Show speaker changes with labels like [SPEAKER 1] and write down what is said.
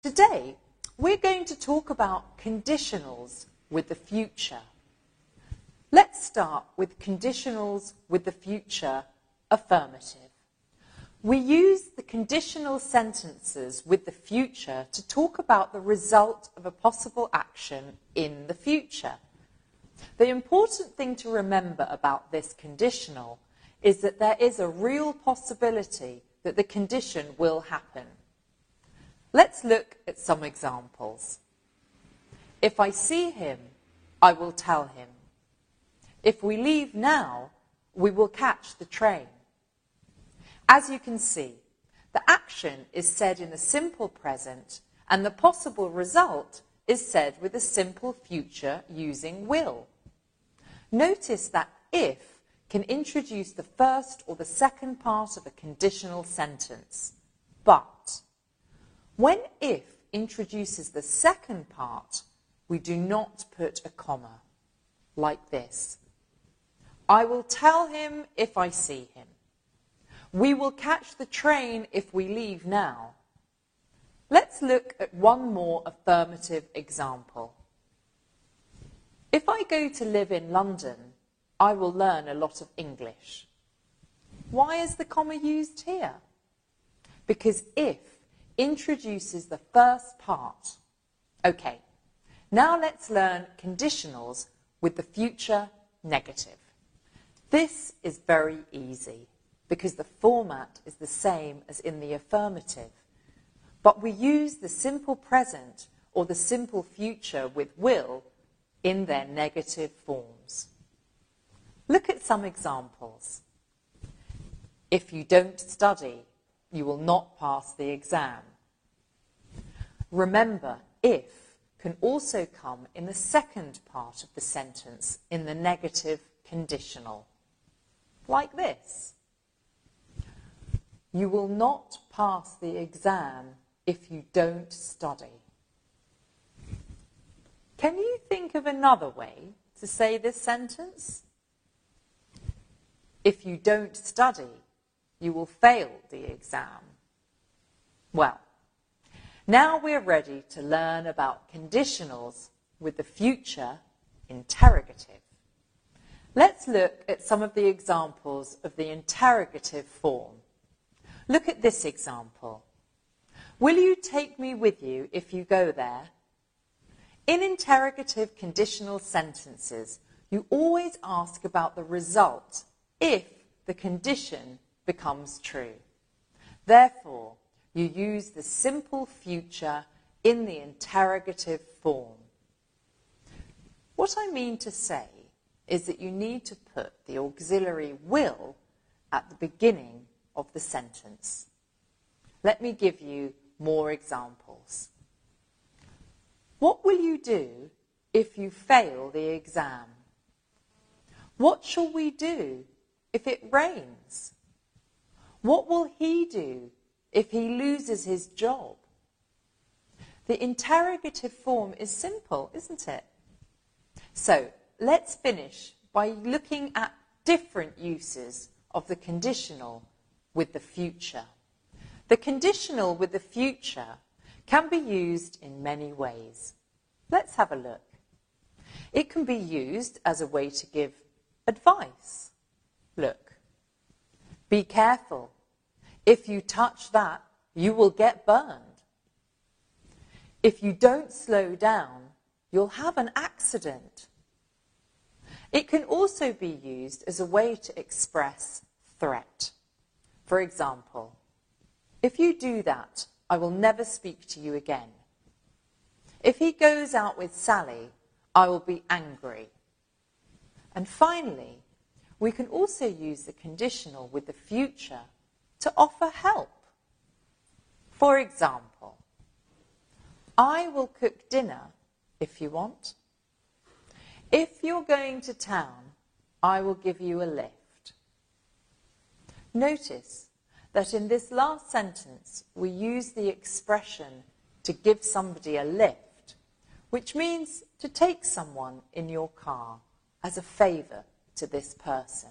[SPEAKER 1] Today, we're going to talk about conditionals with the future. Let's start with conditionals with the future affirmative. We use the conditional sentences with the future to talk about the result of a possible action in the future. The important thing to remember about this conditional is that there is a real possibility that the condition will happen. Let's look at some examples. If I see him, I will tell him. If we leave now, we will catch the train. As you can see, the action is said in the simple present and the possible result is said with the simple future using will. Notice that if can introduce the first or the second part of a conditional sentence, but when if introduces the second part, we do not put a comma, like this. I will tell him if I see him. We will catch the train if we leave now. Let's look at one more affirmative example. If I go to live in London, I will learn a lot of English. Why is the comma used here? Because if introduces the first part. Okay, now let's learn conditionals with the future negative. This is very easy because the format is the same as in the affirmative, but we use the simple present or the simple future with will in their negative forms. Look at some examples. If you don't study, you will not pass the exam. Remember, if can also come in the second part of the sentence in the negative conditional, like this. You will not pass the exam if you don't study. Can you think of another way to say this sentence? If you don't study, you will fail the exam. Well, now we're ready to learn about conditionals with the future interrogative. Let's look at some of the examples of the interrogative form. Look at this example. Will you take me with you if you go there? In interrogative conditional sentences, you always ask about the result if the condition becomes true. Therefore, you use the simple future in the interrogative form. What I mean to say is that you need to put the auxiliary will at the beginning of the sentence. Let me give you more examples. What will you do if you fail the exam? What shall we do if it rains? What will he do if he loses his job? The interrogative form is simple, isn't it? So let's finish by looking at different uses of the conditional with the future. The conditional with the future can be used in many ways. Let's have a look. It can be used as a way to give advice. Look, be careful. If you touch that, you will get burned. If you don't slow down, you'll have an accident. It can also be used as a way to express threat. For example, if you do that, I will never speak to you again. If he goes out with Sally, I will be angry. And finally, we can also use the conditional with the future to offer help. For example, I will cook dinner if you want. If you're going to town, I will give you a lift. Notice that in this last sentence, we use the expression to give somebody a lift, which means to take someone in your car as a favour to this person.